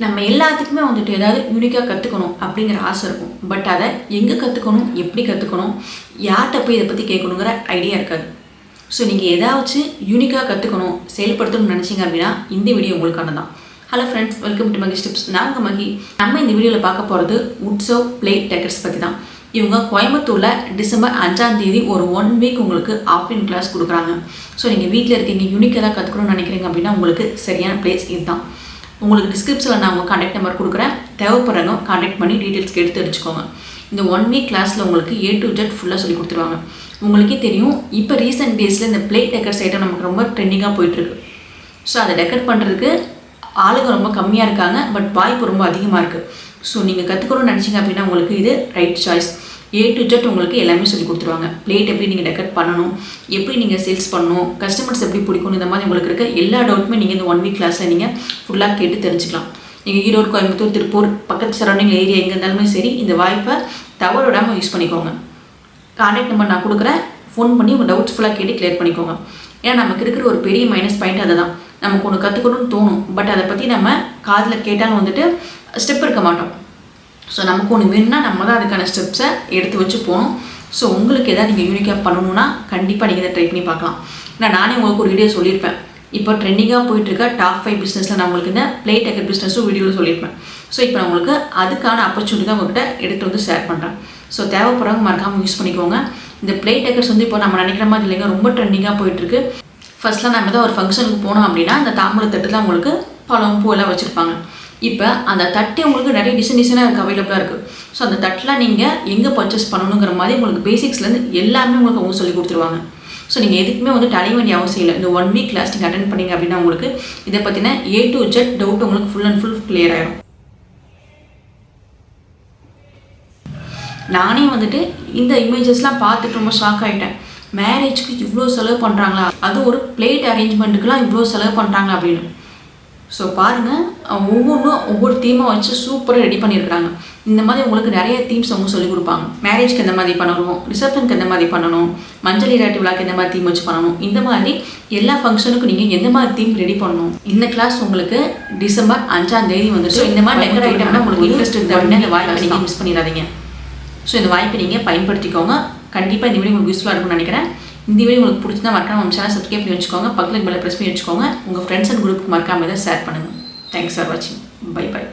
நம்ம எல்லாத்துக்குமே வந்துட்டு ஏதாவது யூனிக்காக கற்றுக்கணும் அப்படிங்கிற ஆசை இருக்கும். பட் அதை எங்கே கற்றுக்கணும், எப்படி கற்றுக்கணும், யார்கிட்ட போய் இதை பற்றி கேட்கணுங்கிற ஐடியா இருக்காது. ஸோ நீங்கள் ஏதாச்சும் யூனிக்காக கற்றுக்கணும், செயல்படுத்தணும்னு நினச்சிங்க அப்படின்னா இந்த வீடியோ உங்களுக்கான தான். Hello friends, welcome to Magi tips. நாங்கள் மகி. நம்ம இந்த வீடியோவில் பார்க்க போகிறது உட்சவ் பிளேட் டெக்கர்ஸ் பற்றி தான். இவங்க கோயம்புத்தூரில் டிசம்பர் 5ஆம் தேதி ஒரு 1 வீக் உங்களுக்கு ஆஃப்லைன் கிளாஸ் கொடுக்குறாங்க. ஸோ நீங்கள் வீட்டில் இருக்கீங்க, யூனிக்காக தான் கற்றுக்கணும்னு நினைக்கிறீங்க அப்படின்னா உங்களுக்கு சரியான பிளேஸ் இதுதான். உங்களுக்கு டிஸ்கிரிப்ஷனில் நான் உங்கள் கான்டாக்ட் நம்பர் கொடுக்குறேன். தேவைப்படுறவங்க கான்டாக்ட் பண்ணி டீட்டெயில்ஸ்க்கு எடுத்து வச்சுக்கோங்க. இந்த 1 வீக் கிளாஸில் உங்களுக்கு A to Z ஃபுல்லாக சொல்லி கொடுத்துருவாங்க. உங்களுக்கே தெரியும், இப்போ ரீசெண்ட் டேஸில் இந்த பிளேட் டெக்கர்ஸ் ஐட்டம் நமக்கு ரொம்ப ட்ரெண்டிங்காக போயிட்டுருக்கு. ஸோ அதை டெக்கர் பண்ணுறதுக்கு ஆளுங்க ரொம்ப கம்மியாக இருக்காங்க, பட் வாய்ப்பு ரொம்ப அதிகமாக இருக்குது. ஸோ நீங்கள் கற்றுக்கணும்னு நினச்சிங்க அப்படின்னா உங்களுக்கு இது right choice. A to Z உங்களுக்கு எல்லாமே சொல்லி கொடுத்துருவாங்க. பிளேட் எப்படி நீங்கள் டெக்கர் பண்ணணும், எப்படி நீங்கள் சேல்ஸ் பண்ணணும், கஸ்டமர்ஸ் எப்படி பிடிக்கணும், இந்த மாதிரி உங்களுக்கு இருக்க எல்லா டவுட்டுமே நீங்கள் இந்த 1 வீக் கிளாஸில் நீங்கள் ஃபுல்லாக கேட்டு தெரிஞ்சுக்கலாம். நீங்கள் ஈரோடு, கோயம்புத்தூர், திருப்பூர், பக்கத்து சரௌண்டிங் ஏரியா எங்கே இருந்தாலுமே சரி, இந்த வாய்ப்பை தவறு விடாமல் யூஸ் பண்ணிக்கோங்க. கான்டாக்ட் நம்பர் நான் கொடுக்குறேன். ஃபோன் பண்ணி உங்கள் டவுட்ஸ் ஃபுல்லாக கேட்டு கிளியர் பண்ணிக்கோங்க. ஏன்னா நமக்கு இருக்கிற ஒரு பெரிய மைனஸ் பாயிண்ட் அதை தான். நமக்கு ஒன்று கற்றுக்கணும்னு தோணும், பட் அதை பற்றி நம்ம காதில் கேட்டாலும் வந்துட்டு ஸ்டெப் எடுக்க மாட்டோம். ஸோ நமக்கு ஒன்று வேணும்னா நம்ம தான் அதுக்கான ஸ்டெப்ஸை எடுத்து வச்சு போகணும். ஸோ உங்களுக்கு எதாவது நீங்கள் யூனிக்காக பண்ணணுன்னா கண்டிப்பாக நீங்கள் இதை ட்ரை பண்ணி பார்க்கலாம். நானே உங்களுக்கு ஒரு வீடியோ சொல்லியிருப்பேன். இப்போ ட்ரெண்டிங்காக போயிட்டுருக்க டாப் 5 பிஸ்னஸில் நான் உங்களுக்கு இந்த பிளேட் டெக்கர் பிஸ்னஸும் வீடியோவில் சொல்லியிருப்பேன். ஸோ இப்போ நான் உங்களுக்கு அதுக்கான ஆப்பர்ச்சுனிட்டி தான் உங்கள்கிட்ட எடுத்து வந்து ஷேர் பண்ணுறேன். ஸோ தேவைப்படுறவங்க மறக்காமல் யூஸ் பண்ணிக்கோங்க. இந்த பிளேட் டெக்கர்ஸ் வந்து இப்போ நம்ம நினைக்கிற மாதிரி இல்லைங்க, ரொம்ப ட்ரெண்டிங்காக போயிட்டுருக்கு. ஃபர்ஸ்ட்லாம் நம்ம தான் ஒரு ஃபங்க்ஷனுக்கு போனோம் அப்படின்னா அந்த தாம்பூல தட்டு தான் உங்களுக்கு பழம் பூவெல்லாம் வச்சுருப்பாங்க. இப்போ அந்த தட்டு உங்களுக்கு நிறைய டிசைனாக இருக்குது, அவைலபிளாக இருக்குது. ஸோ அந்த தட்டெலாம் நீங்கள் எங்கே பர்ச்சேஸ் பண்ணணுங்கிற மாதிரி உங்களுக்கு பேசிக்ஸ்லேருந்து எல்லாமே உங்களுக்கு அவங்க சொல்லி கொடுத்துருவாங்க. ஸோ நீங்கள் எதுக்குமே வந்து அலைய வேண்டிய அவசியம் இல்லை. இந்த 1 வீக் கிளாஸ் நீங்கள் அட்டென்ட் பண்ணிங்க அப்படின்னா உங்களுக்கு இதை பற்றின A to Z டவுட் உங்களுக்கு ஃபுல் அண்ட் ஃபுல் கிளியர் ஆகிடும். நானே வந்துட்டு இந்த இமேஜஸ்லாம் பார்த்துட்டு ரொம்ப ஷாக் ஆகிட்டேன். மேரேஜ்க்கு இவ்வளோ செலவு பண்ணுறாங்களா, அது ஒரு பிளேட் அரேஞ்ச்மெண்ட்டுக்கெலாம் இவ்வளோ செலவு பண்ணுறாங்களா அப்படின்னு. ஸோ பாருங்கள், ஒவ்வொன்றும் ஒவ்வொரு தீமாக வச்சு சூப்பராக ரெடி பண்ணியிருக்கிறாங்க. இந்த மாதிரி உங்களுக்கு நிறைய தீம்ஸ் அவங்க சொல்லிக் கொடுப்பாங்க. மேரேஜ்க்கு எந்த மாதிரி பண்ணணும், ரிசப்ஷனுக்கு எந்த மாதிரி பண்ணணும், மஞ்சள் நீராட்டு விழாக்கு எந்த மாதிரி தீம் வச்சு பண்ணணும், இந்த மாதிரி எல்லா ஃபங்க்ஷனுக்கும் நீங்கள் எந்த மாதிரி தீம் ரெடி பண்ணணும். இந்த கிளாஸ் உங்களுக்கு டிசம்பர் 5ஆம் தேதி வந்துட்டு. ஸோ இந்த மாதிரி டெக்கர் ஐட்டம்னா உங்களுக்கு இன்ட்ரெஸ்ட் இருக்குது அப்படின்னா இந்த வாய்ப்பை நீங்கள் மிஸ் பண்ணிடாதீங்க. ஸோ இந்த வாய்ப்பை நீங்கள் பயன்படுத்திக்கோங்க. கண்டிப்பாக இந்த வீடியோ உங்களுக்கு யூஸ்ஃபுல்லாக இருக்கும்னு நினைக்கிறேன். இந்த வீடியோ உங்களுக்கு பிடிச்சிருந்தா மறக்காம நம்ம சேனல் சப்ஸ்கிரைப் பண்ணி வச்சுக்கோங்க. பக்கத்தில் பெல் ப்ரெஸ் பண்ணி வச்சுக்கோங்க. உங்கள் ஃப்ரெண்ட்ஸ் அண்ட் குரூப்புக்கு மறக்காம இதை ஷேர் பண்ணுங்கள். தேங்க்ஸ் ஃபார் வாட்சிங். Bye by.